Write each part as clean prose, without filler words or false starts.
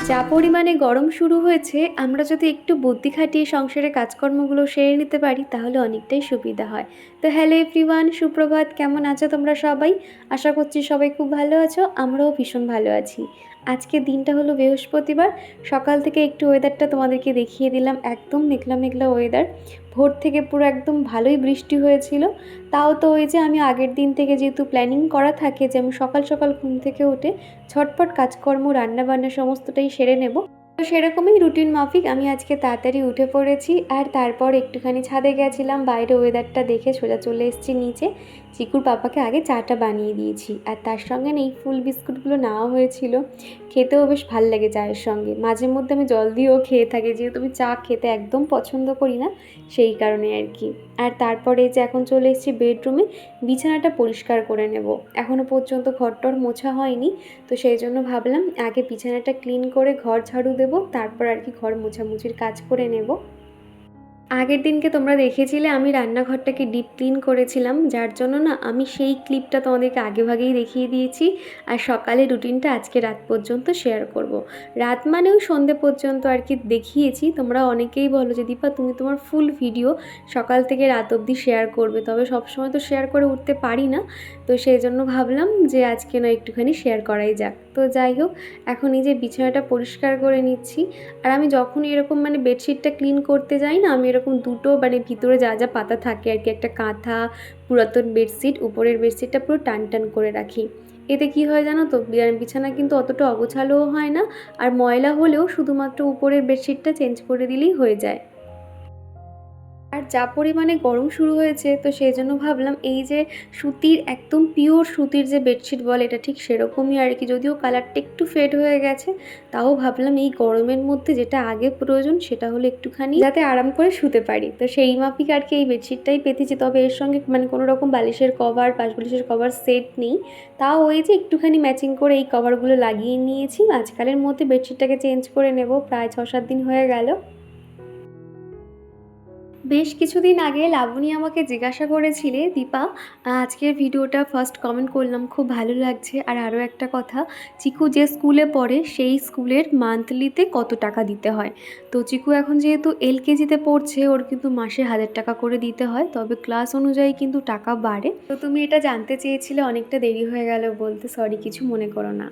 যা পরিমাণে গরম শুরু হয়েছে, আমরা যদি একটু বুদ্ধি খাটিয়ে সংসারের কাজকর্মগুলো সেরে নিতে পারি তাহলে অনেকটাই সুবিধা হয়। তো হ্যালো এভরিওয়ান, সুপ্রভাত। কেমন আছো তোমরা সবাই? আশা করছি সবাই খুব ভালো আছো। আমরাও ভীষণ ভালো আছি। আজকের দিনটা হলো বৃহস্পতিবার। সকাল থেকে একটু ওয়েদারটা তোমাদেরকে দেখিয়ে দিলাম। একদম মেঘলা মেঘলা ওয়েদার। ভোর থেকে পুরো একদম ভালোই বৃষ্টি হয়েছিল। তাও তো ওই যে আমি আগের দিন থেকে যেহেতু প্ল্যানিং করা থাকে যে আমি সকাল সকাল ঘুম থেকে উঠে ঝটপট কাজকর্ম রান্নাবান্না সমস্তটাই সেরে নেব, তো সেরকমই রুটিন মাফিক আমি আজকে তাড়াতাড়ি উঠে পড়েছি। আর তারপর একটুখানি ছাদে গেছিলাম, বাইরে ওয়েদারটা দেখে সোজা চলে এসেছি নিচে। চিকুর পাপাকে আগে চাটা বানিয়ে দিয়েছি, আর তার সঙ্গে এই ফুল বিস্কুটগুলো নেওয়া হয়েছিল। খেতেও বেশ ভাল লাগে চায়ের সঙ্গে। মাঝে মধ্যে আমি জল দিয়েও খেয়ে থাকি, যেহেতু আমি চা খেতে একদম পছন্দ করি না, সেই কারণে আর কি। আর তারপরে যে এখন চলে এসেছি বেডরুমে, বিছানাটা পরিষ্কার করে নেব। এখনও পর্যন্ত ঘরটর মোছা হয়নি, তো সেই জন্য ভাবলাম আগে বিছানাটা ক্লিন করে ঘর ঝাড়ু দেবো, তারপর আর কি ঘর মোছামুছির কাজ করে নেব। আগের দিনকে তোমরা দেখেছিলে আমি রান্নাঘরটাকে ডিপ ক্লিন করেছিলাম, যার জন্য না আমি সেই ক্লিপটা তোমাদেরকে আগেভাগেই দেখিয়ে দিয়েছি। আর সকালে রুটিনটা আজকে রাত পর্যন্ত শেয়ার করব। রাত মানেও সন্ধে পর্যন্ত আর কি দেখিয়েছি। তোমরা অনেকেই বলো যে দীপা তুমি তোমার ফুল ভিডিও সকাল থেকে রাত অবধি শেয়ার করবে, তবে সবসময় তো শেয়ার করে উঠতে পারি না। তো সেই জন্য ভাবলাম যে আজকে না একটুখানি শেয়ার করাই যাক। তো যাই হোক, এখন এই যে বিছানাটা পরিষ্কার করে নিচ্ছি। আর আমি যখনই এরকম বেডশিটটা ক্লিন করতে যাই না, আমি এরকম দুটো ভিতরে যা যা পাতা থাকে আর কি, একটা কাঁথা, পুরাতন বেডশিট, উপরের বেডশিটটা পুরো টান টান করে রাখি। এতে কি হয় জানো তো, বিছানা কিন্তু অতটা অগোছালোও হয় না, আর ময়লা হলেও শুধুমাত্র উপরের বেডশিটটা চেঞ্জ করে দিলেই হয়ে যায়। আর যা পরিমাণে গরম শুরু হয়েছে, তো সেই জন্য ভাবলাম এই যে সুতির, একদম পিওর সুতির যে বেডশিট বলে, এটা ঠিক সেরকমই আর কি, যদিও কালারটা একটু ফেড হয়ে গেছে। তাও ভাবলাম এই গরমের মধ্যে যেটা আগে প্রয়োজন সেটা হলো একটুখানি যাতে আরাম করে শুতে পারি, তো সেই মাফিক আর কি এই বেডশিটটাই পেতেছি। তবে এর সঙ্গে কোনো রকম বালিশের কভার, পাশ বালিশের কভার সেট নেই। তাও ওই যে একটুখানি ম্যাচিং করে এই কভারগুলো লাগিয়ে নিয়েছি। আজকালের মধ্যে বেডশিটটাকে চেঞ্জ করে নেব, প্রায় 6-7 দিন হয়ে গেল। বেশ কিছুদিন আগে লাবণী আমাকে জিজ্ঞাসা করেছিলে, দীপা আজকের ভিডিওটা ফার্স্ট কমেন্ট করলাম, খুব ভালো লাগছে। আর আরও একটা কথা, চিকু যে স্কুলে পড়ে সেই স্কুলের মান্থলিতে কত টাকা দিতে হয়। তো চিকু এখন যেহেতু LKG-তে পড়ছে, ওর কিন্তু মাসে 1000 টাকা করে দিতে হয়, তবে ক্লাস অনুযায়ী কিন্তু টাকা বাড়ে। তো তুমি এটা জানতে চেয়েছিলে, অনেকটা দেরি হয়ে গেল বলতে, সরি, কিছু মনে করো না।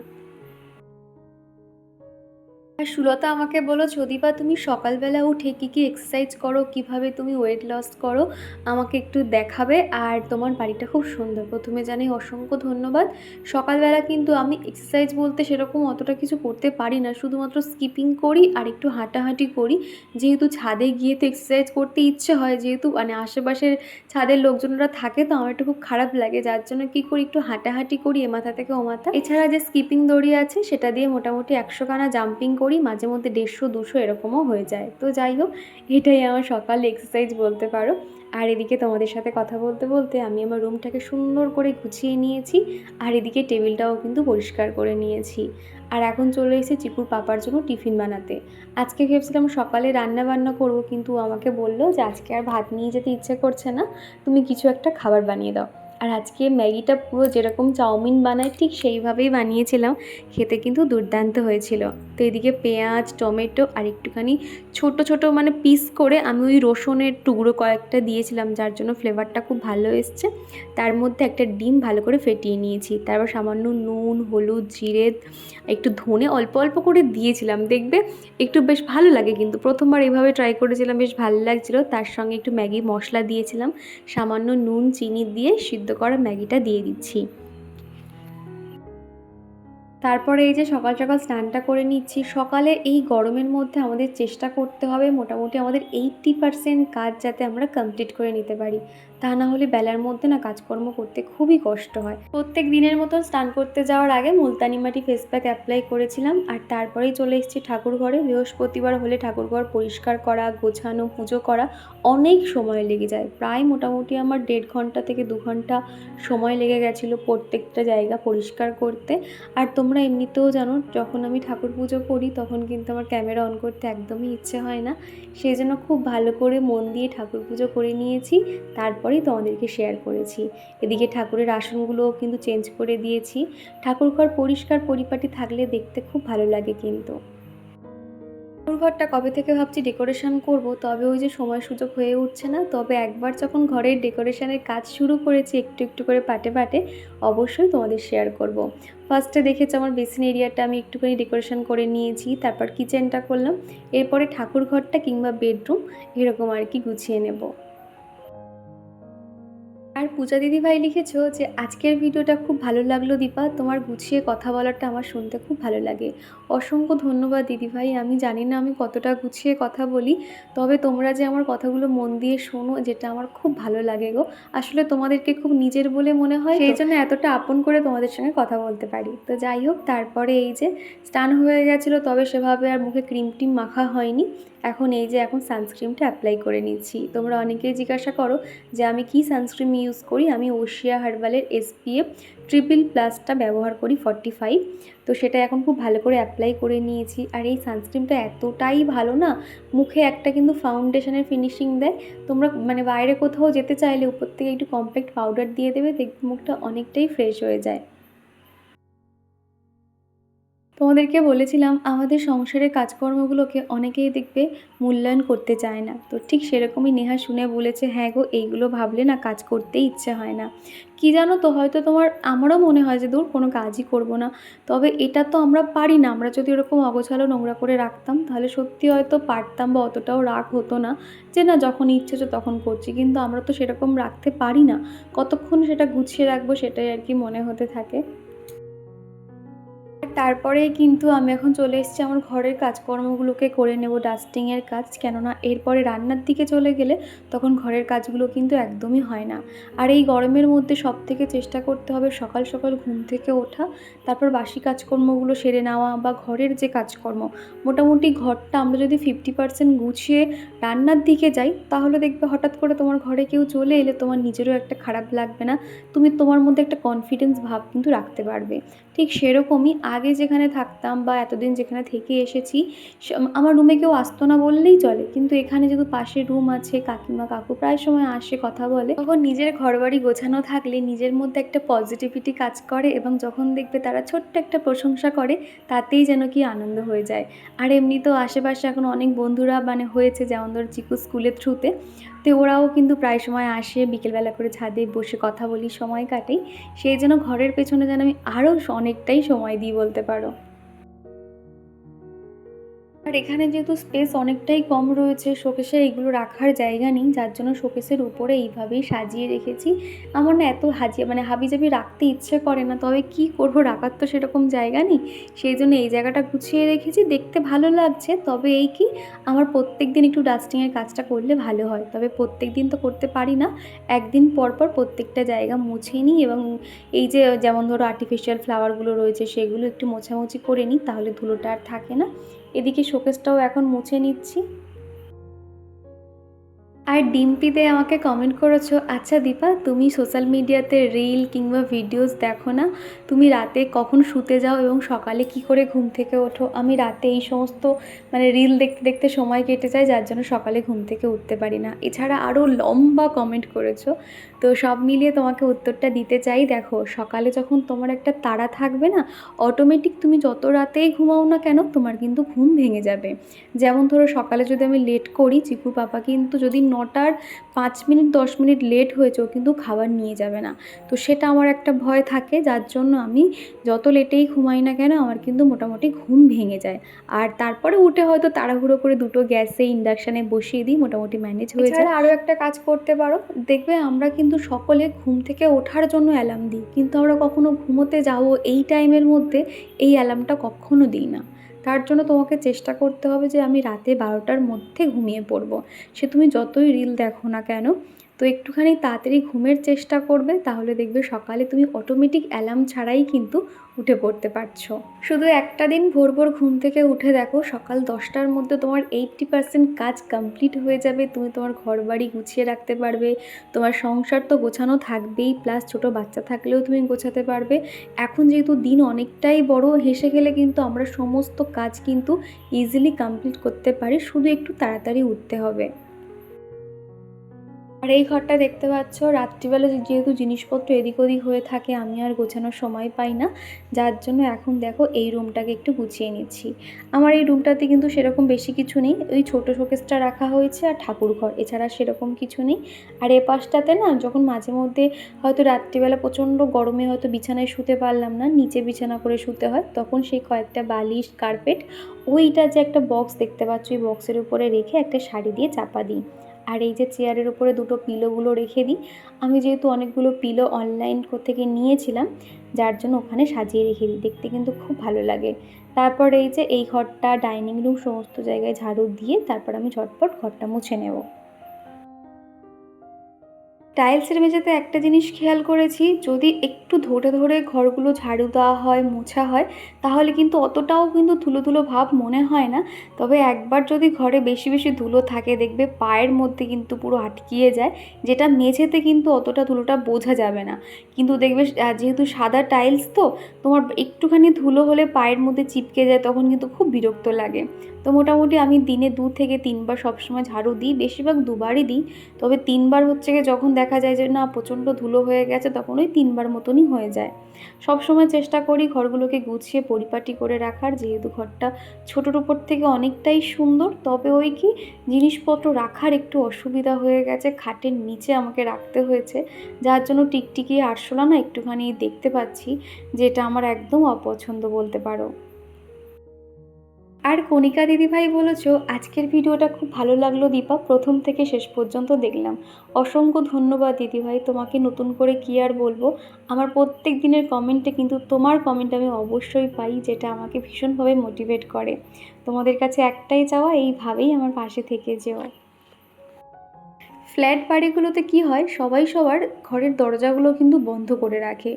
আর সুলতা আমাকে বলো, যদিবা তুমি সকালবেলা উঠে কী কী এক্সারসাইজ করো, কিভাবে তুমি ওয়েট লস করো, আমাকে একটু দেখাবে। আর তোমার বাড়িটা খুব সুন্দর, প্রথমে জানাই অসংখ্য ধন্যবাদ। সকালবেলা কিন্তু আমি এক্সারসাইজ বলতে সেরকম অতটা কিছু করতে পারি না, শুধুমাত্র স্কিপিং করি আর একটু হাঁটাহাঁটি করি। যেহেতু ছাদে গিয়ে তো এক্সারসাইজ করতে ইচ্ছে হয়, যেহেতু আশেপাশের ছাদের লোকজনরা থাকে, তো আমার একটু খুব খারাপ লাগে, যার জন্য কী করি, একটু হাঁটাহাঁটি করি এ মাথা থেকে ও মাথা। এছাড়া যে স্কিপিং দড়ি আছে সেটা দিয়ে মোটামুটি 100 খানা জাম্পিং করি, মাঝে মধ্যে 150-200 এরকমও হয়ে যায়। তো যাই হোক, এটাই আমার সকাল এক্সারসাইজ বলতে পারো। আর এদিকে তোমাদের সাথে কথা বলতে বলতে আমি আমার রুমটাকে সুন্দর করে গুছিয়ে নিয়েছি, আর এদিকে টেবিলটাও কিন্তু পরিষ্কার করে নিয়েছি। আর এখন চলে এসেছি চিকুর পাপার জন্য টিফিন বানাতে। আজকে ভেবেছিলাম সকালে রান্না বান্না করব, কিন্তু আমাকে বললো যে আজকে আর ভাত নিয়ে যেতে ইচ্ছে করছে না, তুমি কিছু একটা খাবার বানিয়ে দাও। আর আজকে ম্যাগিটা পুরো যেরকম চাউমিন বানায় ঠিক সেইভাবেই বানিয়েছিলাম, খেতে কিন্তু দুর্দান্ত হয়েছিল। তো এদিকে পেঁয়াজ, টমেটো আর একটুখানি ছোট ছোট পিস করে আমি ওই রসুনের টুকরো কয়েকটা দিয়েছিলাম, যার জন্য ফ্লেভারটা খুব ভালো এসছে। তার মধ্যে একটা ডিম ভালো করে ফেটিয়ে নিয়েছি, তারপর সামান্য নুন, হলুদ, জিরে, একটু ধনে অল্প অল্প করে দিয়েছিলাম। দেখবে একটু বেশ ভালো লাগে, কিন্তু প্রথমবার এইভাবে ট্রাই করেছিলাম, বেশ ভালো লাগছিলো। তার সঙ্গে একটু ম্যাগি মশলা দিয়েছিলাম, সামান্য নুন চিনি দিয়ে সিদ্ধ করা ম্যাগিটা দিয়ে দিচ্ছি। তারপরে এই যে সকাল সকাল স্নানটা করে নিচ্ছি। সকালে এই গরমের মধ্যে আমাদের চেষ্টা করতে হবে মোটামুটি আমাদের 80% কাজ যাতে আমরা কমপ্লিট করে নিতে পারি, তা না হলে বেলার মধ্যে না কাজকর্ম করতে খুবই কষ্ট হয়। প্রত্যেক দিনের মতন স্নান করতে যাওয়ার আগে মুলতানি মাটি ফেস প্যাক অ্যাপ্লাই করেছিলাম, আর তারপরেই চলে এসেছি ঠাকুর ঘরে। বৃহস্পতিবার হলে ঠাকুরঘর পরিষ্কার করা, গোছানো, পুজো করা অনেক সময় লেগে যায়। প্রায় মোটামুটি আমার 1.5 ঘন্টা থেকে 2 ঘন্টা সময় লেগে গেছিলো প্রত্যেকটা জায়গা পরিষ্কার করতে। আর তোমরা এমনিতেও জানো, যখন আমি ঠাকুর পুজো করি তখন কিন্তু আমার ক্যামেরা অন করতে একদমই ইচ্ছে হয় না, সেই জন্য খুব ভালো করে মন দিয়ে ঠাকুর পুজো করে নিয়েছি, তারপরেই তোমাদেরকে শেয়ার করেছি। এদিকে ঠাকুরের আসনগুলোও কিন্তু চেঞ্জ করে দিয়েছি। ঠাকুরঘর পরিষ্কার পরিপাটি থাকলে দেখতে খুব ভালো লাগে কিন্তু। ঘরটা কবে থেকে ভাবছি ডেকোরেশন করব, তবে ওই যে সময় সুযোগ হয়ে উঠছে না। তবে একবার যখন ঘরের ডেকোরেশনের কাজ শুরু করেছি একটু একটু করে পাটে পাটে, অবশ্যই তোমাদের শেয়ার করব। ফার্স্টে দেখেছি আমার বেসিন এরিয়াটা আমি একটুখানি ডেকোরেশন করে নিয়েছি, তারপর কিচেনটা করলাম, এরপরে ঠাকুর ঘরটা কিংবা বেডরুম এরকম আর কি গুছিয়ে নেব। আর পূজা দিদিভাই লিখেছো যে আজকের ভিডিওটা খুব ভালো লাগলো দীপা, তোমার গুছিয়ে কথা বলাটা আমার শুনতে খুব ভালো লাগে। অসংখ্য ধন্যবাদ দিদিভাই। আমি জানি না আমি কতটা গুছিয়ে কথা বলি, তবে তোমরা যে আমার কথাগুলো মন দিয়ে শোনো, যেটা আমার খুব ভালো লাগে গো। আসলে তোমাদেরকে খুব নিজের বলে মনে হয়, সেই জন্য এতটা আপন করে তোমাদের সঙ্গে কথা বলতে পারি। তো যাই হোক, তারপরে এই যে স্নান হয়ে গেছিলো, তবে সেভাবে আর মুখে ক্রিম টিম মাখা হয়নি। এখন এই যে এখন সানস্ক্রিনটা অ্যাপ্লাই করে নিচ্ছি। তোমরা অনেকেই জিজ্ঞাসা করো যে আমি কি সানস্ক্রিন ইউজ করি। আমি ওশিয়া হার্বালের SPF ট্রিপল+টা ব্যবহার করি 45। তো সেটা এখন খুব ভালো করে অ্যাপ্লাই করে নিয়েছি। আর এই সানস্ক্রিনটা এতটাই ভালো না, মুখে একটা কিন্তু ফাউন্ডেশনের ফিনিশিং দেয়। তোমরা মানে বাইরে কোথাও যেতে চাইলে উপর থেকে একটু কম্প্যাক্ট পাউডার দিয়ে দেবে, দেখবে মুখটা অনেকটাই ফ্রেশ হয়ে যায়। তোমাদেরকে বলেছিলাম আমাদের সংসারের কাজকর্মগুলোকে অনেকেই দেখবে মূল্যায়ন করতে চায় না। তো ঠিক সেরকমই নেহা শুনে বলেছে, হ্যাঁ গো, এইগুলো ভাবলে না কাজ করতেই ইচ্ছে হয় না। কি জানো তো, হয়তো আমারও মনে হয় যে দূর কোনো কাজই করব না। তবে এটা তো আমরা পারি না। আমরা যদি ওরকম অগোছালো নোংরা করে রাখতাম তাহলে সত্যি হয়তো পারতাম, বা অতটাও রাগ হতো না যে না যখন ইচ্ছে হচ্ছে তখন করছি। কিন্তু আমরা তো সেরকম রাখতে পারি না। কতক্ষণ সেটা গুছিয়ে রাখবো সেটাই আর কি মনে হতে থাকে। তারপরেই কিন্তু আমি এখন চলে এসেছি আমার ঘরের কাজকর্মগুলোকে করে নেব, ডাস্টিংয়ের কাজ। কেননা এরপরে রান্নার দিকে চলে গেলে তখন ঘরের কাজগুলো কিন্তু একদমই হয় না। আর এই গরমের মধ্যে সবথেকে চেষ্টা করতে হবে সকাল সকাল ঘুম থেকে ওঠা, তারপর বাসি কাজকর্মগুলো সেরে নেওয়া, বা ঘরের যে কাজকর্ম মোটামুটি ঘরটা আমরা যদি 50% গুছিয়ে রান্নার দিকে যাই, তাহলে দেখবে হঠাৎ করে তোমার ঘরে কেউ চলে এলে তোমার নিজেরও একটা খারাপ লাগবে না, তুমি তোমার মধ্যে একটা কনফিডেন্স ভাব কিন্তু রাখতে পারবে। ঠিক সেরকমই আগে যেখানে থাকতাম বা এতদিন যেখানে থেকে এসেছি, আমার রুমে কেউ আসতো না বললেই চলে। কিন্তু এখানে যেহেতু পাশে রুম আছে, কাকিমা কাকু প্রায় সময় আসে, কথা বলে, তখন নিজের ঘরবাড়ি গোছানো থাকলে নিজের মধ্যে একটা পজিটিভিটি কাজ করে, এবং যখন দেখবে তারা ছোট্ট একটা প্রশংসা করে, তাতেই যেন কি আনন্দ হয়ে যায়। আর এমনিতেও আশেপাশে এখন অনেক বন্ধুরা মানে হয়েছে, যেমন ধর চিকু স্কুলের থ্রুতে, তো ওরাও কিন্তু প্রায় সময় আসে, বিকেলবেলা করে ছাদে বসে কথা বলি, সময় কাটাই। সেই জন্য ঘরের পেছনে যেন আমি আরও অনেকটাই সময় দিই বলতে পারো। আর এখানে যেহেতু স্পেস অনেকটাই কম রয়েছে, শোকেসে এইগুলো রাখার জায়গা নেই, যার জন্য শোকেসের উপরে এইভাবেই সাজিয়ে রেখেছি। আমার না এত মানে হাবিজাবি রাখতে ইচ্ছে করে না, তবে কি করব, রাখার তো সেরকম জায়গা নেই। সেই জন্য এই জায়গাটা গুছিয়ে রেখেছি, দেখতে ভালো লাগছে। তবে এই কি, আমার প্রত্যেক দিন একটু ডাস্টিংয়ের কাজটা করলে ভালো হয়। তবে প্রত্যেক দিন তো করতে পারি না, একদিন পর পর প্রত্যেকটা জায়গা মুছে নিই, এবং এই যে যেমন ধরো আর্টিফিশিয়াল ফ্লাওয়ারগুলো রয়েছে সেগুলো একটু মোছামুছি করে নিই, তাহলে ধুলোটা আর থাকে না। এদিকে শোকেসটাও এখন মুছে নিচ্ছি। আর ডিম্পিতে আমাকে কমেন্ট করেছো, আচ্ছা দীপা, তুমি সোশ্যাল মিডিয়াতে রিল কিংবা ভিডিওস দেখো না? তুমি রাতে কখন শুতে যাও এবং সকালে কি করে ঘুম থেকে ওঠো? আমি রাতে এই সমস্ত মানে রিল দেখতে দেখতে সময় কেটে যায়, যার জন্য সকালে ঘুম থেকে উঠতে পারি না। এছাড়া আরও লম্বা কমেন্ট করেছো। তো সব মিলিয়ে তোমাকে উত্তরটা দিতে চাই। দেখো, সকালে যখন তোমার একটা তাড়া থাকবে না, অটোমেটিক তুমি যত রাতেই ঘুমাও না কেন তোমার কিন্তু ঘুম ভেঙে যাবে। যেমন ধরো সকালে যদি আমি লেট করি, চিকুর পাপা কিন্তু যদি 9টার 5 মিনিট 10 মিনিট লেট হয়েছে, ও কিন্তু খাবার নিয়ে যাবে না। তো সেটা আমার একটা ভয় থাকে, যার জন্য আমি যত লেটেই ঘুমাই না কেন আমার কিন্তু মোটামুটি ঘুম ভেঙে যায়। আর তারপরে উঠে হয়তো তাড়াহুড়ো করে দুটো গ্যাসে ইন্ডাকশানে বসিয়ে দিই, মোটামুটি ম্যানেজ হয়ে যায়। আরও একটা কাজ করতে পারো, দেখবে আমরা কিন্তু সকলে ঘুম থেকে ওঠার জন্য অ্যালার্ম দিই, কিন্তু আমরা কখনো ঘুমোতে যাবো এই টাইমের মধ্যে এই অ্যালার্মটা কখনো দিই না। তার জন্য তোমাকে চেষ্টা করতে হবে যে আমি রাতে 12টার মধ্যে ঘুমিয়ে পড়বো। সে তুমি যতই রিল দেখো না কেন, তো একটুখানি তাড়াতাড়ি ঘুমের চেষ্টা করবে, তাহলে দেখবে সকালে তুমি অটোমেটিক অ্যালার্ম ছাড়াই কিন্তু উঠে পড়তে পারছো। শুধু একটা দিন ভোর ভোর ঘুম থেকে উঠে দেখো, সকাল 10টার মধ্যে তোমার 80% কাজ কমপ্লিট হয়ে যাবে। তুমি তোমার ঘরবাড়ি গুছিয়ে রাখতে পারবে, তোমার সংসার তো গোছানো থাকবেই, প্লাস ছোটো বাচ্চা থাকলেও তুমি গোছাতে পারবে। এখন যেহেতু দিন অনেকটাই বড়, হেসে গেলে কিন্তু আমরা সমস্ত কাজ কিন্তু ইজিলি কমপ্লিট করতে পারি, শুধু একটু তাড়াতাড়ি উঠতে হবে। আর এই ঘরটা দেখতে পাচ্ছ, রাত্রিবেলা যেহেতু জিনিসপত্র এদিক ওদিক হয়ে থাকে আমি আর গোছানোর সময় পাই না, যার জন্য এখন দেখো এই রুমটাকে একটু গুছিয়ে নিচ্ছি। আমার এই রুমটাতে কিন্তু সেরকম বেশি কিছু নেই, ওই ছোটো শোকেসটা রাখা হয়েছে আর ঠাকুর ঘর, এছাড়া সেরকম কিছু নেই। আর এ পাশটাতে না যখন মাঝে মধ্যে হয়তো রাত্রিবেলা প্রচণ্ড গরমে হয়তো বিছানায় শুতে পারলাম না, নিচে বিছানা করে শুতে হয়, তখন সেই কয়েকটা বালিশ কার্পেট ওইটা যে একটা বক্স দেখতে পাচ্ছ, ওই বক্সের উপরে রেখে একটা শাড়ি দিয়ে চাপা দিই। আর এই যে চেয়ারের উপরে দুটো পিলোগুলো রেখে দিই, আমি যেহেতু অনেকগুলো পিলো অনলাইন থেকে নিয়েছিলাম, যার জন্য ওখানে সাজিয়ে রেখে দিই, দেখতে কিন্তু খুব ভালো লাগে। তারপর এই যে এই ঘরটা, ডাইনিং রুম, সমস্ত জায়গায় ঝাড়ু দিয়ে তারপর আমি ঝটপট ঘরটা মুছে নেব। টাইলসের মেঝেতে একটা জিনিস খেয়াল করেছি, যদি একটু ধরে ধরে ঘরগুলো ঝাড়ু দেওয়া হয়, মোছা হয়, তাহলে কিন্তু অতটাও কিন্তু ধুলো ধুলো ভাব মনে হয় না। তবে একবার যদি ঘরে বেশি বেশি ধুলো থাকে, দেখবে পায়ের মধ্যে কিন্তু পুরো আটকিয়ে যায়, যেটা মেঝেতে কিন্তু অতটা ধুলোটা বোঝা যাবে না। কিন্তু দেখবে যেহেতু সাদা টাইলস, তো তোমার একটুখানি ধুলো হলে পায়ের মধ্যে চিপকে যায়, তখন কিন্তু খুব বিরক্ত লাগে। তো মোটামুটি আমি দিনে 2 থেকে 3 বার সবসময় ঝাড়ু দিই, বেশিরভাগ 2 বারই দিই। তবে 3 বার হচ্ছে গিয়ে যখন দেখা যায় যে না প্রচণ্ড ধুলো হয়ে গেছে, তখন ওই 3 বার মতনই হয়ে যায়। সবসময় চেষ্টা করি ঘরগুলোকে গুছিয়ে পরিপাটি করে রাখার, যেহেতু ঘরটা ছোটোর উপর থেকে অনেকটাই সুন্দর। তবে ওই কি, জিনিসপত্র রাখার একটু অসুবিধা হয়ে গেছে, খাটের নিচে আমাকে রাখতে হয়েছে, যার জন্য টিকটিকি আরশোলা না একটুখানি দেখতে পাচ্ছি, যেটা আমার একদম অপছন্দ বলতে পারো। আর কণিকা দিদিভাই বলেছ, আজকের ভিডিওটা খুব ভালো লাগলো দীপা, প্রথম থেকে শেষ পর্যন্ত দেখলাম। অসংখ্য ধন্যবাদ দিদিভাই, তোমাকে নতুন করে কী আর বলবো। আমার প্রত্যেক দিনের কমেন্টে কিন্তু তোমার কমেন্ট আমি অবশ্যই পাই, যেটা আমাকে ভীষণভাবে মোটিভেট করে। তোমাদের কাছে একটাই চাওয়া, এইভাবেই আমার পাশে থেকে যেও। ফ্ল্যাট বাড়িগুলোতে কি হয়, সবাই সবার ঘরের দরজাগুলো কিন্তু বন্ধ করে রাখে।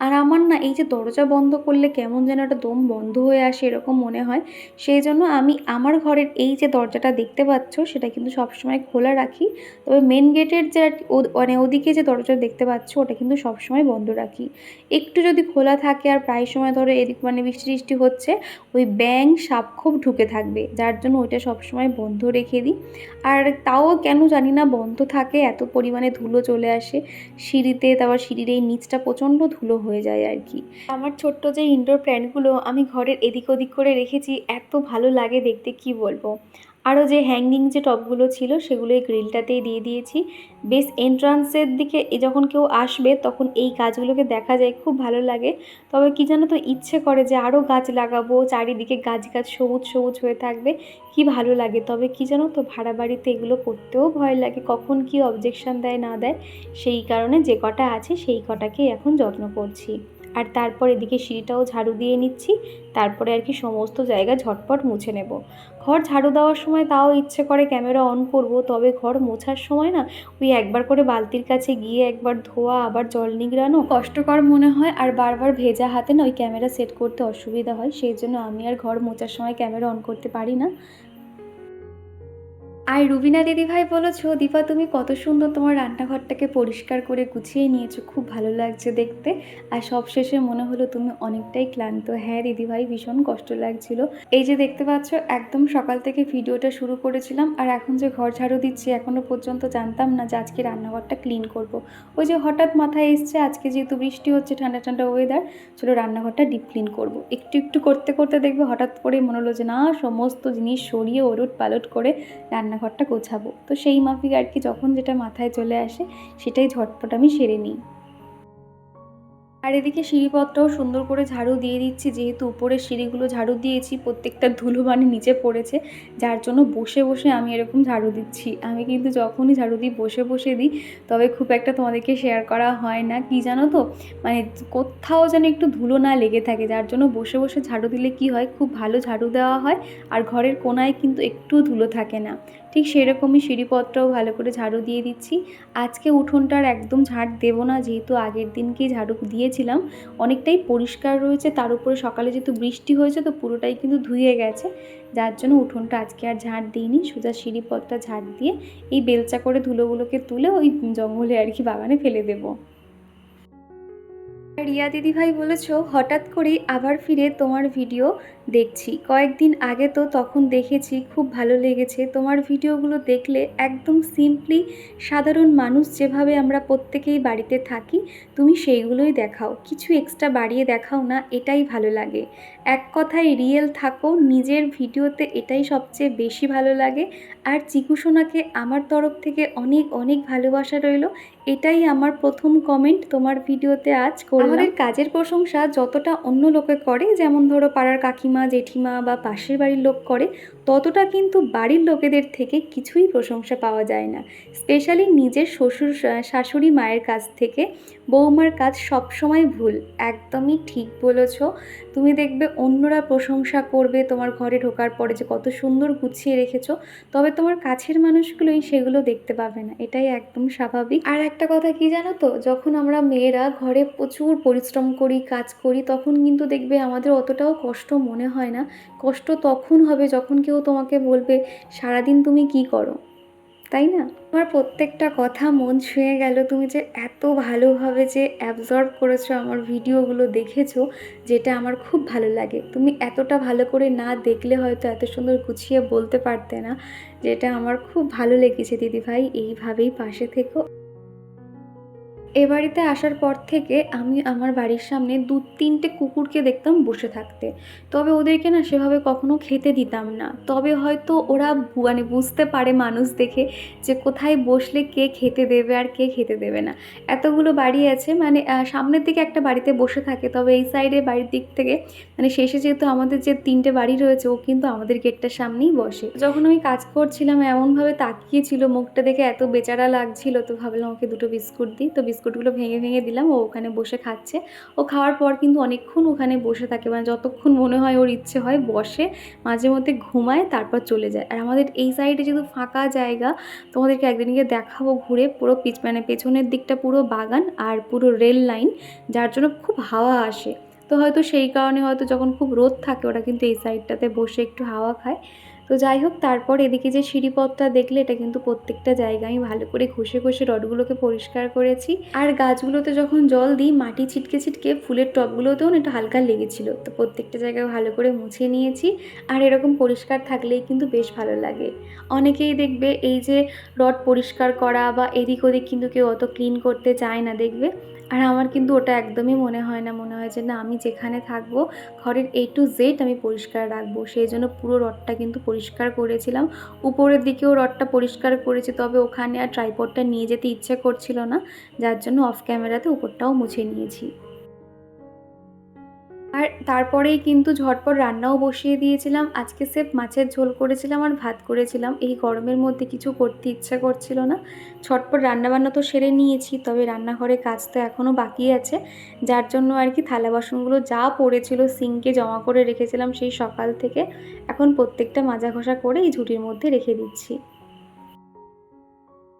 আর আমার না এই যে দরজা বন্ধ করলে কেমন যেন একটা দম বন্ধ হয়ে আসে, এরকম মনে হয়। সেই জন্য আমি আমার ঘরের এই যে দরজাটা দেখতে পাচ্ছ, সেটা কিন্তু সবসময় খোলা রাখি। তবে মেন গেটের যে মানে ওদিকে যে দরজা দেখতে পাচ্ছ, ওটা কিন্তু সবসময় বন্ধ রাখি। একটু যদি খোলা থাকে আর প্রায় সময় ধরো এদিক মানে বৃষ্টি টিষ্টি হচ্ছে, ওই ব্যাঙ সাপ খুব ঢুকে থাকবে, যার জন্য ওইটা সবসময় বন্ধ রেখে দিই। আর তাও কেন জানি না বন্ধ থাকে, এত পরিমাণে ধুলো চলে আসে সিঁড়িতে, তারপর সিঁড়ির এই নিচটা প্রচণ্ড ধুলো হয়ে যায় আর কি। আমার ছোট্ট যে ইনডোর প্ল্যান্টগুলো আমি ঘরের এদিক ওদিক করে রেখেছি, এত ভালো লাগে দেখতে, কি বলবো। আরও যে হ্যাঙ্গিং যে টবগুলো ছিল, সেগুলো এই গ্রিলটাতেই দিয়ে দিয়েছি। বেশ এন্ট্রান্সের দিকে যখন কেউ আসবে, তখন এই গাছগুলোকে দেখা যায়, খুব ভালো লাগে। তবে কি জানো তো, ইচ্ছে করে যে আরও গাছ লাগাবো, চারিদিকে গাছ গাছ সবুজ সবুজ হয়ে থাকবে, কি ভালো লাগে। তবে কি জানো তো, ভাড়া বাড়িতে এগুলো করতেও ভয় লাগে, কখন কি অবজেকশন দেয় না দেয়। সেই কারণে যে কটা আছে সেই কটাকেই এখন যত্ন করছি। আর তারপর এদিকে সিঁড়িটাও ঝাড়ু দিয়ে নিচ্ছি, তারপরে আর কি সমস্ত জায়গা ঝটপট মুছে নেব। ঘর ঝাড়ু দেওয়ার সময় তাও ইচ্ছে করে ক্যামেরা অন করব, তবে ঘর মোছার সময় না ওই একবার করে বালতির কাছে গিয়ে একবার ধোয়া, আবার জল নিগড়ানো কষ্টকর মনে হয়, আর বারবার ভেজা হাতে না ওই ক্যামেরা সেট করতে অসুবিধা হয়, সেই জন্য আমি আর ঘর মোছার সময় ক্যামেরা অন করতে পারি না। আর রুবিনা দিদিভাই বলেছো, দীপা তুমি কত সুন্দর তোমার রান্নাঘরটাকে পরিষ্কার করে গুছিয়ে নিয়েছো, খুব ভালো লাগছে দেখতে। আর সবশেষে মনে হলো তুমি অনেকটাই ক্লান্ত। হ্যাঁ দিদিভাই, ভীষণ কষ্ট লাগছিল। এই যে দেখতে পাচ্ছ, একদম সকাল থেকে ভিডিওটা শুরু করেছিলাম, আর এখন যে ঘর ঝাড়ু দিচ্ছি, এখনও পর্যন্ত জানতাম না যে আজকে রান্নাঘরটা ক্লিন করব। ওই যে হঠাৎ মাথায় এসছে, আজকে যেহেতু বৃষ্টি হচ্ছে, ঠান্ডা ঠান্ডা ওয়েদার, চলো রান্নাঘরটা ডিপ ক্লিন করবো। একটু একটু করতে করতে দেখবে হঠাৎ করে মনে হলো যে না, সমস্ত জিনিস সরিয়ে ওলট পালট করে রান্নাঘরটা গোছাবো। তো সেই মাফিক আর কি, যখন যেটা মাথায় চলে আসে সেটাই ঝটপট আমি সেরে নিই। আর এদিকে সিঁড়িপথটাও সুন্দর করে ঝাড়ু দিয়ে দিচ্ছি, যেহেতু উপরের সিঁড়িগুলো ঝাড়ু দিয়েছি, প্রত্যেকটা ধুলো মানে নিচে পড়েছে, যার জন্য বসে বসে আমি এরকম ঝাড়ু দিচ্ছি। আমি কিন্তু যখনই ঝাড়ু দিই বসে বসে দিই, তবে খুব একটা তোমাদেরকে শেয়ার করা হয় না, কি জানো তো, মানে কোথাও যেন একটু ধুলো না লেগে থাকে, যার জন্য বসে বসে ঝাড়ু দিলে কি হয়, খুব ভালো ঝাড়ু দেওয়া হয়, আর ঘরের কোনায় কিন্তু একটু ধুলো থাকে না। ঠিক সেরকমই সিঁড়িপথটাও ভালো করে ঝাড়ু দিয়ে দিচ্ছি। আজকে উঠোনটার একদম ঝাড় দেবো না, যেহেতু আগের দিনকেই ঝাড়ু দিয়েছিলাম, অনেকটাই পরিষ্কার রয়েছে, তার উপরে সকালে যেহেতু বৃষ্টি হয়েছে, তো পুরোটাই কিন্তু ধুয়ে গেছে, যার জন্য উঠোনটা আজকে আর ঝাড় দিইনি। সোজা সিঁড়িপথটা ঝাড় দিয়ে এই বেলচা করে ধুলোগুলোকে তুলে ওই জঙ্গলে আর কি বাগানে ফেলে দেবো। রিয়া দিদিভাই বলেছো, হঠাৎ করেই আবার ফিরে তোমার ভিডিও, দেখছি কয়েকদিন আগে, তো তখন দেখেছি, খুব ভালো লেগেছে। তোমার ভিডিওগুলো দেখলে একদম সিম্পলি সাধারণ মানুষ যেভাবে আমরা প্রত্যেকেই বাড়িতে থাকি, তুমি সেইগুলোই দেখাও, কিছু এক্সট্রা বাড়িয়ে দেখাও না, এটাই ভালো লাগে। এক কথায় রিয়েল থাকো নিজের ভিডিওতে, এটাই সবচেয়ে বেশি ভালো লাগে। আর চিকু সোনাকে আমার তরফ থেকে অনেক অনেক ভালোবাসা রইল। এটাই আমার প্রথম কমেন্ট তোমার ভিডিওতে আজ করলাম। আমাদের কাজের প্রশংসা যতটা অন্য লোকে করে, যেমন ধরো পাড়ার কাকিমা, জেঠিমা বা পাশের বাড়ির লোক করে, ততটা কিন্তু বাড়ির লোকেদের থেকে কিছুই প্রশংসা পাওয়া যায় না। স্পেশালি নিজের শ্বশুর শাশুড়ি মায়ের কাছ থেকে বৌমার কাজ সবসময় ভুল। একদমই ঠিক বলেছ। তুমি দেখবে অন্যরা প্রশংসা করবে তোমার ঘরে ঢোকার পরে যে কত সুন্দর গুছিয়ে রেখেছো, তবে তোমার কাছের মানুষগুলোই সেগুলো দেখতে পাবে না, এটাই একদম স্বাভাবিক। আর একটা কথা কি জানো তো, যখন আমরা মেয়েরা ঘরে প্রচুর পরিশ্রম করি, কাজ করি, তখন কিন্তু দেখবে আমাদের অতটাও কষ্ট মনে হয় না। কষ্ট তখন হবে যখন কেউ তোমাকে বলবে সারাদিন তুমি কি করো, তাই না? আমার প্রত্যেকটা কথা মন ছুঁয়ে গেল। তুমি যে এত ভালোভাবে যে অ্যাবজর্ব করেছো আমার ভিডিওগুলো, দেখেছো, যেটা আমার খুব ভালো লাগে। তুমি এতটা ভালো করে না দেখলে হয়তো এত সুন্দর গুছিয়ে বলতে পারতে না, যেটা আমার খুব ভালো লেগেছে। দিদিভাই এইভাবেই পাশে থেকো। এ বাড়িতে আসার পর থেকে আমি আমার বাড়ির সামনে 2-3টে কুকুরকে দেখতাম বসে থাকতে, তবে ওদেরকে না সেভাবে কখনো খেতে দিতাম না। তবে হয়তো ওরা মানে বুঝতে পারে মানুষ দেখে যে কোথায় বসলে কে খেতে দেবে আর কে খেতে দেবে না। এতগুলো বাড়ি আছে, মানে সামনের দিকে একটা বাড়িতে বসে থাকে, তবে এই সাইডে বাড়ির দিক থেকে মানে শেষে যেহেতু আমাদের যে 3টে বাড়ি রয়েছে, ও কিন্তু আমাদের গেটটার সামনেই বসে। যখন আমি কাজ করছিলাম এমনভাবে তাকিয়েছিল, মুখটা দেখে এত বেচারা লাগছিল, তো ভাবলাম ওকে 2টো বিস্কুট দিই। তো বিস্কুটগুলো ভেঙে ভেঙে দিলাম, ও ওখানে বসে খাচ্ছে। ও খাওয়ার পর কিন্তু অনেকক্ষণ ওখানে বসে থাকে, মানে যতক্ষণ মনে হয় ওর ইচ্ছে হয় বসে, মাঝে মধ্যে ঘুমায়, তারপর চলে যায়। আর আমাদের এই সাইডে যেহেতু ফাঁকা জায়গা, তোমাদেরকে একদিনকে দেখাবো ঘুরে, পুরো মানে পেছনের দিকটা পুরো বাগান আর পুরো রেল লাইন, যার জন্য খুব হাওয়া আসে। তো হয়তো সেই কারণে হয়তো যখন খুব রোদ থাকে ওরা কিন্তু এই সাইডটাতে বসে একটু হাওয়া খায়। তো যাই হোক, তারপর এদিকে যে সিঁড়িপথটা দেখলে, এটা কিন্তু প্রত্যেকটা জায়গায় আমি ভালো করে ঘষে ঘষে রডগুলোকে পরিষ্কার করেছি। আর গাছগুলোতে যখন জল দিই, মাটি ছিটকে ছিটকে ফুলের টবগুলোতেও না একটু হালকা লেগেছিল, তো প্রত্যেকটা জায়গায় ভালো করে মুছে নিয়েছি। আর এরকম পরিষ্কার থাকলেই কিন্তু বেশ ভালো লাগে। অনেকেই দেখবে এই যে রড পরিষ্কার করা বা এদিক ওদিক কিন্তু কেউ অত ক্লিন করতে চায় না দেখবে। আর আমার কিন্তু ওটা একদমই মনে হয় না, মনে হয় যে না, আমি যেখানে থাকবো ঘরের A to Z আমি পরিষ্কার রাখবো। সেই জন্য পুরো রডটা কিন্তু পরিষ্কার করেছিলাম। উপরের দিকেও রডটা পরিষ্কার করেছি, তবে ওখানে আর ট্রাইপডটা নিয়ে যেতে ইচ্ছে করছিল না, যার জন্য অফ ক্যামেরাতে উপরটাও মুছে নিয়েছি। আর তারপরেই কিন্তু ঝটপট রান্নাও বসিয়ে দিয়েছিলাম। আজকে স্রেফ মাছের ঝোল করেছিলাম আর ভাত করেছিলাম। এই গরমের মধ্যে কিছু করতে ইচ্ছা করছিল না। ঝটপট রান্নাবান্না তো সেরে নিয়েছি, তবে রান্নাঘরে কাজ তো এখনও বাকি আছে, যার জন্য আর কি থালা বাসনগুলো যা পড়েছিল সিঙ্কে জমা করে রেখেছিলাম সেই সকাল থেকে, এখন প্রত্যেকটা মাজা ঘষা করে এই ঝুড়ির মধ্যে রেখে দিচ্ছি।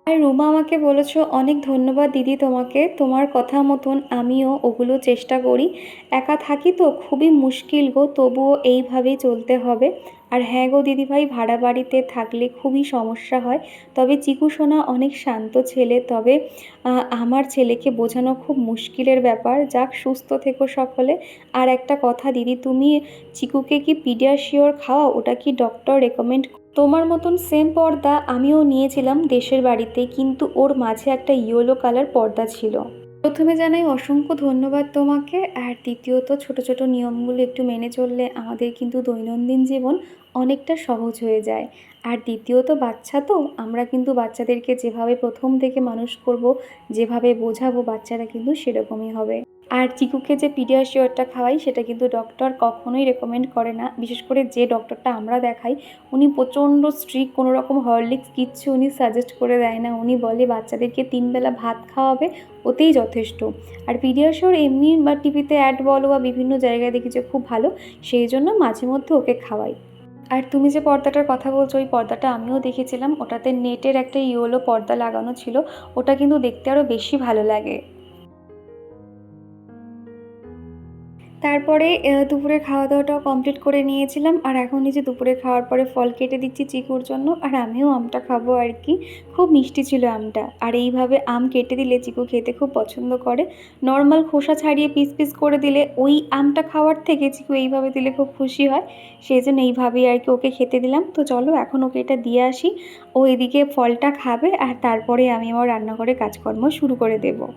আর রুমা আমাকে বলেছো অনেক ধন্যবাদ দিদি তোমাকে, তোমার কথা মতন আমিও ওগুলো চেষ্টা করি। একা থাকি তো খুবই মুশকিল গো, তবুও এইভাবেই চলতে হবে। আর হ্যাঁ গো দিদিভাই, ভাড়া বাড়িতে থাকলে খুবই সমস্যা হয়। তবে চিকু সোনা অনেক শান্ত ছেলে, তবে আমার ছেলেকে বোঝানো খুব মুশকিলের ব্যাপার। যাক, সুস্থ থেকো সকলে। আর একটা কথা দিদি, তুমি চিকুকে কি পিডিয়াশিওর খাওয়াও? ওটা কি ডক্টর রেকমেন্ড? তোমার মতন সেম পর্দা আমিও নিয়েছিলাম দেশের বাড়িতে, কিন্তু ওর মাঝে একটা ইয়েলো কালার পর্দা ছিল। প্রথমে জানাই অসংখ্য ধন্যবাদ তোমাকে। আর দ্বিতীয়ত, ছোট ছোট নিয়মগুলো একটু মেনে চললে আমাদের কিন্তু দৈনন্দিন জীবন অনেকটা সহজ হয়ে যায়। আর দ্বিতীয়ত, বাচ্চা তো, আমরা কিন্তু বাচ্চাদেরকে যেভাবে প্রথম থেকে মানুষ করব, যেভাবে বোঝাবো, বাচ্চারা কিন্তু সেরকমই হবে। আর চিকুকে যে পিডিয়াশিওরটা খাওয়াই, সেটা কিন্তু ডক্টর কখনোই রেকমেন্ড করে না। বিশেষ করে যে ডক্টরটা আমরা দেখাই, উনি প্রচণ্ড স্ট্রিক্ট, কোনো রকম হরলিক্স কিচ্ছু উনি সাজেস্ট করে দেয় না। উনি বলে বাচ্চাদেরকে 3 বেলা ভাত খাওয়াবে, ওতেই যথেষ্ট। আর পিডিয়াশিওর এমনি বা টিভিতে অ্যাড বলো বা বিভিন্ন জায়গায় দেখি যে খুব ভালো, সেই জন্য মাঝে মধ্যে ওকে খাওয়াই। আর তুমি যে পর্দাটার কথা বলছো, ওই পর্দাটা আমিও দেখেছিলাম, ওটাতে নেটের একটা ইয়েলো পর্দা লাগানো ছিল, ওটা কিন্তু দেখতে আরও বেশি ভালো লাগে। তারপরে দুপুরে খাওয়া দাওয়াটাও কমপ্লিট করে নিয়েছিলাম। আর এখন এই যে দুপুরে খাওয়ার পরে ফল কেটে দিচ্ছি চিকুর জন্য, আর আমিও আমটা খাবো আর কি। খুব মিষ্টি ছিল আমটা, আর এইভাবে আম কেটে দিলে চিকু খেতে খুব পছন্দ করে। নর্মাল খোসা ছাড়িয়ে পিস পিস করে দিলে ওই আমটা খাওয়ার থেকে চিকু এইভাবে দিলে খুব খুশি হয়, সেই জন্য এইভাবেই আর কি ওকে খেতে দিলাম। তো চলো এখন ওকে এটা দিয়ে আসি, ও এদিকে ফলটা খাবে আর তারপরে আমি আমার রান্নাঘরে কাজকর্ম শুরু করে দেবো।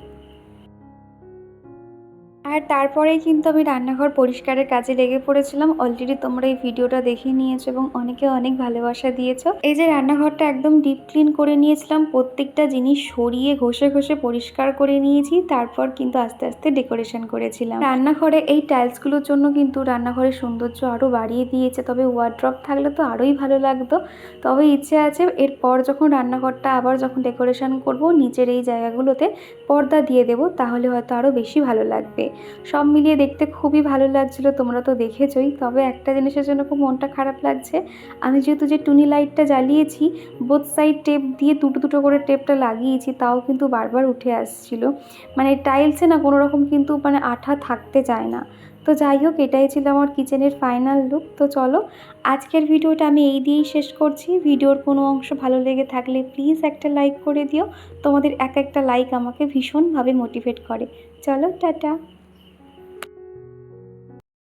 আর তারপরেই কিন্তু আমি রান্নাঘর পরিষ্কারের কাজে লেগে পড়েছিলাম। অলরেডি তোমরা এই ভিডিওটা দেখে নিয়েছো এবং অনেকে অনেক ভালোবাসা দিয়েছো। এই যে রান্নাঘরটা একদম ডিপ ক্লিন করে নিয়েছিলাম, প্রত্যেকটা জিনিস সরিয়ে ঘষে ঘষে পরিষ্কার করে নিয়েছি, তারপর কিন্তু আস্তে আস্তে ডেকোরেশন করেছিলাম। রান্নাঘরে এই টাইলসগুলোর জন্য কিন্তু রান্নাঘরের সৌন্দর্য আরও বাড়িয়ে দিয়েছে, তবে ওয়ার্ড্রপ থাকলে তো আরোই ভালো লাগতো। তবে ইচ্ছে আছে এরপর যখন রান্নাঘরটা আবার যখন ডেকোরেশন করব, নিচের এই জায়গাগুলোতে পর্দা দিয়ে দেবো, তাহলে হয়তো আরও বেশি ভালো লাগবে। সব মিলিয়ে দেখতে খুবই ভালো লাগছিল, তোমরা তো দেখেছই। তবে একটা জিনিসের জন্য খুব মনটা খারাপ লাগছে, আমি যেহেতু যে টুনি লাইটটা জ্বালিয়েছি বোথ সাইড টেপ দিয়ে দুটো দুটো করে টেপটা লাগিয়েছি, তাও কিন্তু বারবার উঠে আসছিল। মানে টাইলসে না কোনো রকম কিন্তু মানে আঠা থাকতে চায় না। তো যাই হোক, এটাই ছিল আমার কিচেনের ফাইনাল লুক। তো চলো আজকের ভিডিওটা আমি এই দিয়েই শেষ করছি। ভিডিওর কোনো অংশ ভালো লেগে থাকলে প্লিজ একটা লাইক করে দিও, তোমাদের এক একটা লাইক আমাকে ভীষণভাবে মোটিভেট করে। চলো টাটা।